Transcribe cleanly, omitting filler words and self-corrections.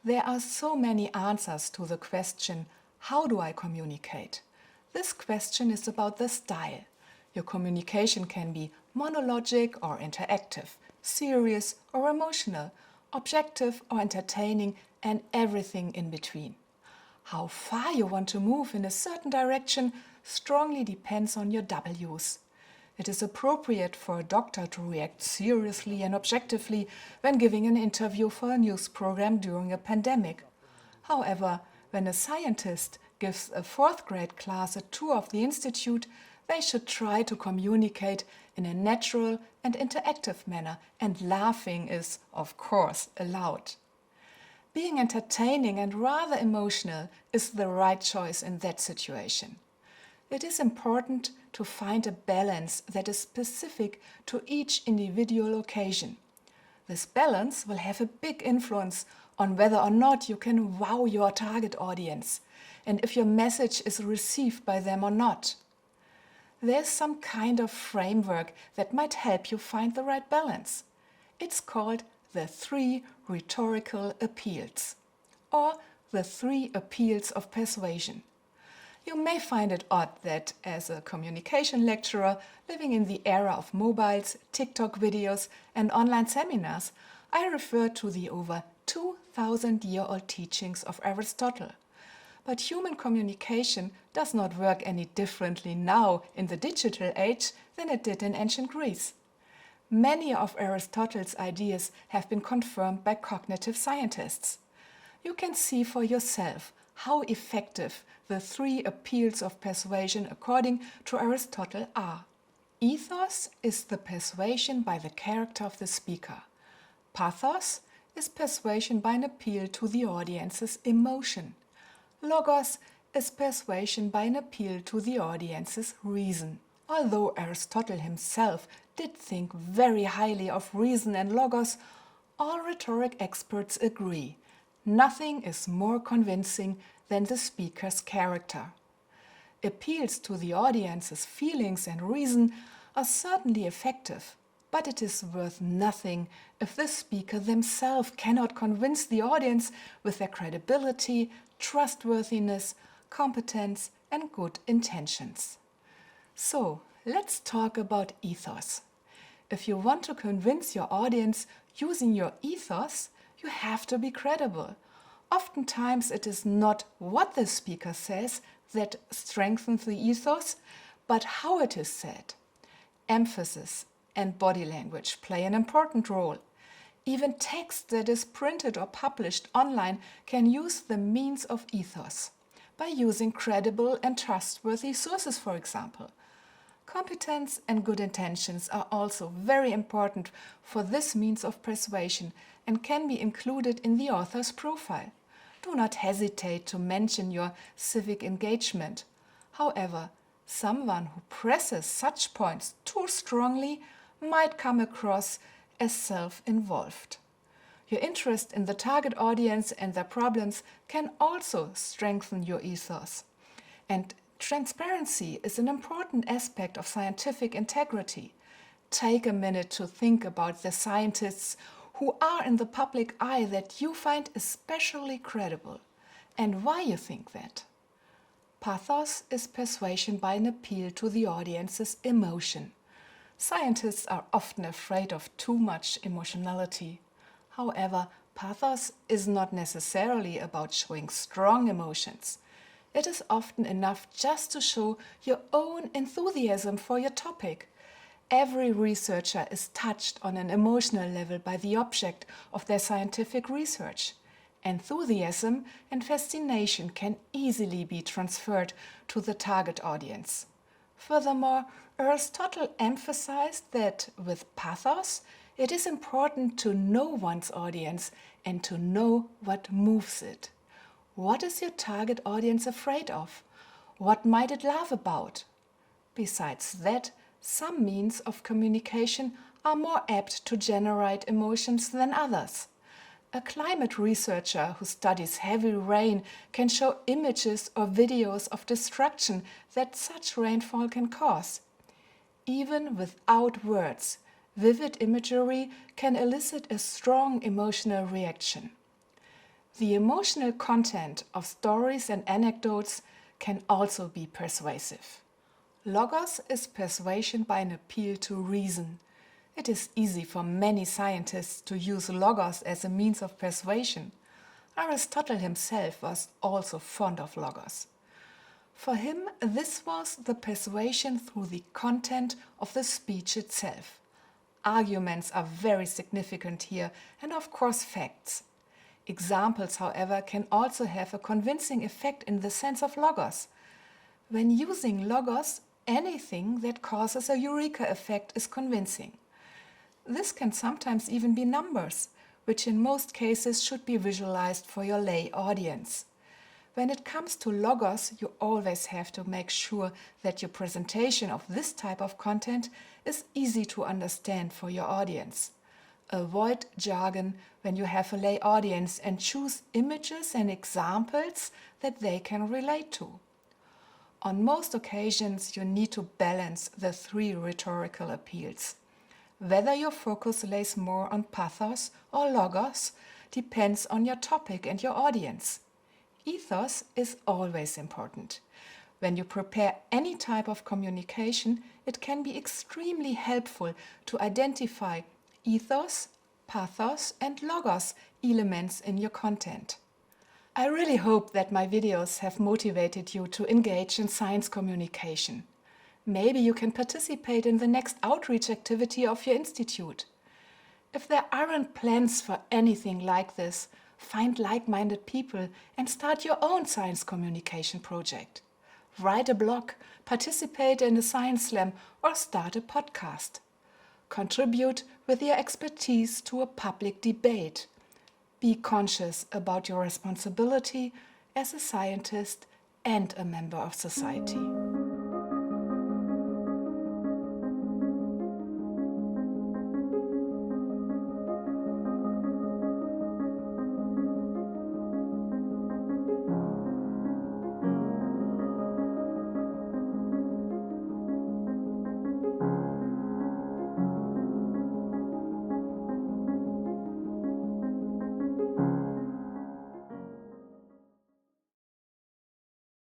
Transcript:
There are so many answers to the question, how do I communicate? This question is about the style. Your communication can be monologic or interactive, serious or emotional, objective or entertaining, and everything in between. How far you want to move in a certain direction strongly depends on your W's. It is appropriate for a doctor to react seriously and objectively when giving an interview for a news program during a pandemic. However, when a scientist gives a fourth grade class a tour of the institute, they should try to communicate in a natural and interactive manner, and laughing is, of course, allowed. Being entertaining and rather emotional is the right choice in that situation. It is important to find a balance that is specific to each individual occasion. This balance will have a big influence on whether or not you can wow your target audience and if your message is received by them or not. There's some kind of framework that might help you find the right balance. It's called the 3 rhetorical appeals, or the 3 appeals of persuasion. You may find it odd that, as a communication lecturer living in the era of mobiles, TikTok videos, and online seminars, I refer to the over 2,000-year-old teachings of Aristotle. But human communication does not work any differently now in the digital age than it did in ancient Greece. Many of Aristotle's ideas have been confirmed by cognitive scientists. You can see for yourself how effective the 3 appeals of persuasion according to Aristotle are. Ethos is the persuasion by the character of the speaker. Pathos is persuasion by an appeal to the audience's emotion. Logos is persuasion by an appeal to the audience's reason. Although Aristotle himself did think very highly of reason and logos, all rhetoric experts agree. Nothing is more convincing than the speaker's character. Appeals to the audience's feelings and reason are certainly effective, but it is worth nothing if the speaker themselves cannot convince the audience with their credibility, trustworthiness, competence, and good intentions. So, let's talk about ethos. If you want to convince your audience using your ethos, you have to be credible. Oftentimes it is not what the speaker says that strengthens the ethos, but how it is said. Emphasis and body language play an important role. Even text that is printed or published online can use the means of ethos, by using credible and trustworthy sources, for example. Competence and good intentions are also very important for this means of persuasion and can be included in the author's profile. Do not hesitate to mention your civic engagement. However, someone who presses such points too strongly might come across as self-involved. Your interest in the target audience and their problems can also strengthen your ethos. And transparency is an important aspect of scientific integrity. Take a minute to think about the scientists who are in the public eye that you find especially credible, and why you think that. Pathos is persuasion by an appeal to the audience's emotion. Scientists are often afraid of too much emotionality. However, pathos is not necessarily about showing strong emotions. It is often enough just to show your own enthusiasm for your topic. Every researcher is touched on an emotional level by the object of their scientific research. Enthusiasm and fascination can easily be transferred to the target audience. Furthermore, Aristotle emphasized that with pathos, it is important to know one's audience and to know what moves it. What is your target audience afraid of? What might it laugh about? Besides that, some means of communication are more apt to generate emotions than others. A climate researcher who studies heavy rain can show images or videos of destruction that such rainfall can cause. Even without words, vivid imagery can elicit a strong emotional reaction. The emotional content of stories and anecdotes can also be persuasive. Logos is persuasion by an appeal to reason. It is easy for many scientists to use logos as a means of persuasion. Aristotle himself was also fond of logos. For him, this was the persuasion through the content of the speech itself. Arguments are very significant here, and of course facts. Examples, however, can also have a convincing effect in the sense of logos. When using logos, anything that causes a eureka effect is convincing. This can sometimes even be numbers, which in most cases should be visualized for your lay audience. When it comes to logos, you always have to make sure that your presentation of this type of content is easy to understand for your audience. Avoid jargon when you have a lay audience and choose images and examples that they can relate to. On most occasions, you need to balance the three rhetorical appeals. Whether your focus lays more on pathos or logos depends on your topic and your audience. Ethos is always important. When you prepare any type of communication, it can be extremely helpful to identify ethos, pathos, and logos elements in your content. I really hope that my videos have motivated you to engage in science communication. Maybe you can participate in the next outreach activity of your institute. If there aren't plans for anything like this, find like-minded people and start your own science communication project. Write a blog, participate in a science slam, or start a podcast. Contribute with your expertise to a public debate. Be conscious about your responsibility as a scientist and a member of society.